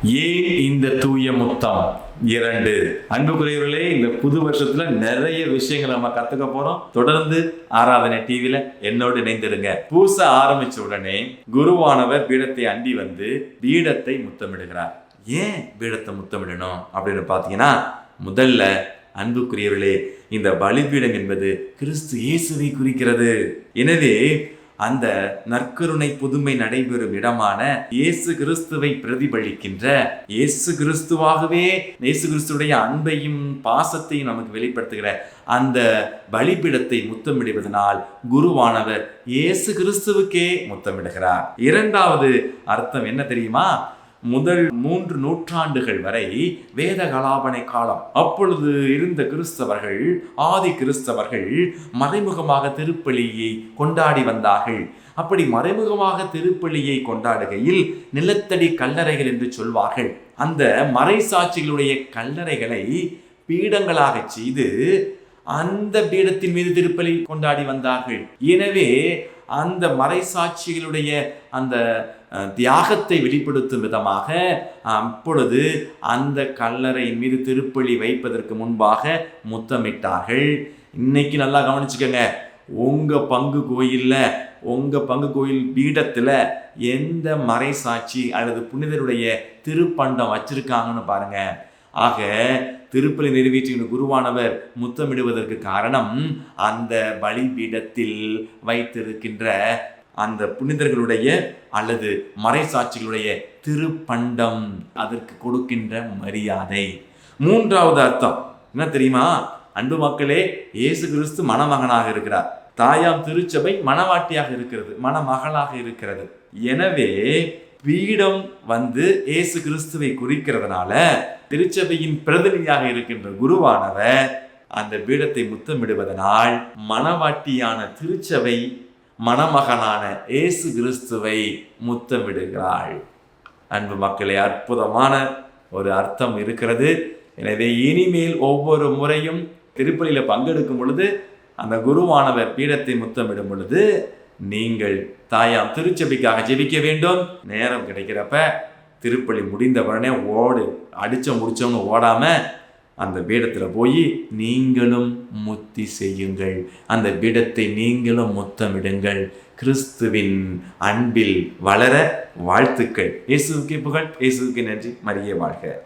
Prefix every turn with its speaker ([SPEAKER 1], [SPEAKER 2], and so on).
[SPEAKER 1] ஏன் இந்த தூய முத்தம் 2? அன்புக்குரியவர்களே, இந்த புது வருஷத்துல நிறைய விஷயங்களை நம்ம கத்துக்க போறோம். தொடர்ந்து ஆராதனை டிவில என்னோடு இணைந்திருங்க. பூச ஆரம்பிச்ச உடனே குருவானவர் பீடத்தை அண்டி வந்து பீடத்தை முத்தமிடுகிறார். ஏன் பீடத்தை முத்தமிடணும் அப்படின்னு பாத்தீங்கன்னா, முதல்ல அன்புக்குரியவர்களே, இந்த பலிபீடம் என்பது கிறிஸ்து இயேசுவை குறிக்கிறது. எனவே அந்த நற்கருணை புதுமை நடைபெறும் இடமான இயேசு கிறிஸ்துவை பிரதிபலிக்கின்ற, இயேசு கிறிஸ்துவாகவே இயேசு கிறிஸ்துடைய அன்பையும் பாசத்தையும் நமக்கு வெளிப்படுத்துகிற அந்த பலிபீடத்தை முத்தமிடுவதனால் குருவானவர் இயேசு கிறிஸ்துவுக்கே முத்தமிடுகிறார். இரண்டாவது அர்த்தம் என்ன தெரியுமா? முதல் 3 நூற்றாண்டுகள் வரை வேத கலாபனை காலம். அப்பொழுது இருந்த கிறிஸ்தவர்கள், ஆதி கிறிஸ்தவர்கள் மறைமுகமாக திருப்பலியை கொண்டாடி வந்தார்கள். அப்படி மறைமுகமாக திருப்பலியை கொண்டாடுகையில் நிலத்தடி கல்லறைகள் என்று சொல்வார்கள். அந்த மறைசாட்சிகளுடைய கல்லறைகளை பீடங்களாக செய்து அந்த பீடத்தின் மீது திருப்பலி கொண்டாடி வந்தார்கள். எனவே அந்த மறைசாட்சிகளுடைய அந்த தியாகத்தை வெளிப்படுத்தும் விதமாக அப்பொழுது அந்த கல்லறையின் மீது திருப்பலி வைப்பதற்கு முன்பாக முத்தமிட்டார்கள். இன்னைக்கு நல்லா கவனிச்சுக்கோங்க, உங்க பங்கு கோயில் பீடத்துல எந்த மறைசாட்சி அல்லது புனிதருடைய திருப்பண்டம் வச்சிருக்காங்கன்னு பாருங்க. ஆக திருப்பலி நிறைவேற்றின குருவானவர் முத்தமிடுவதற்கு காரணம் அந்த பலிபீடத்தில் வைத்திருக்கின்ற அந்த புனிதர்களுடைய அல்லது மறைசாட்சிகளுடைய திருப்பண்டம், அதற்கு கொடுக்கின்ற மரியாதை. மூன்றாவது அர்த்தம் என்ன தெரியுமா? அன்பு மக்களே, இயேசு கிறிஸ்து மணமகனாக இருக்கிறார். தாயாம் திருச்சபை மணவாட்டியாக இருக்கிறது, மணமகளாக இருக்கிறது. எனவே பீடம் இயேசு கிறிஸ்துவை குறிக்கிறதுனால திருச்சபையின் பிரதிநிதியாக இருக்கின்ற குருவானவர் அந்த பீடத்தை முத்தமிடுவதனால் மணவாட்டியான திருச்சபை மணமகனான இயேசு கிறிஸ்துவை முத்தமிடுகிறாள். அன்பு மக்களே, அற்புதமான ஒரு அர்த்தம் இருக்கிறது. எனவே இனிமேல் ஒவ்வொரு முறையும் திருப்பலியில பங்கெடுக்கும் பொழுது அந்த குருவானவர் பீடத்தை முத்தமிடும் பொழுது நீங்கள் தாயாம் திருச்சபைக்காக ஜெபிக்க வேண்டும். நேரம் கிடைக்கிறப்ப திருப்பலி முடிந்த உடனே முடிச்சவங்க ஓடாம அந்த பீடத்துல போய் நீங்களும் முத்தி செய்யுங்கள். அந்த பீடத்தை நீங்களும் முத்தமிடுங்கள். கிறிஸ்துவின் அன்பில் வளர வாழ்த்துக்கள். இயேசுவுக்கு புகழ், இயேசுவுக்கு நன்றி. மரியே வாழ்க.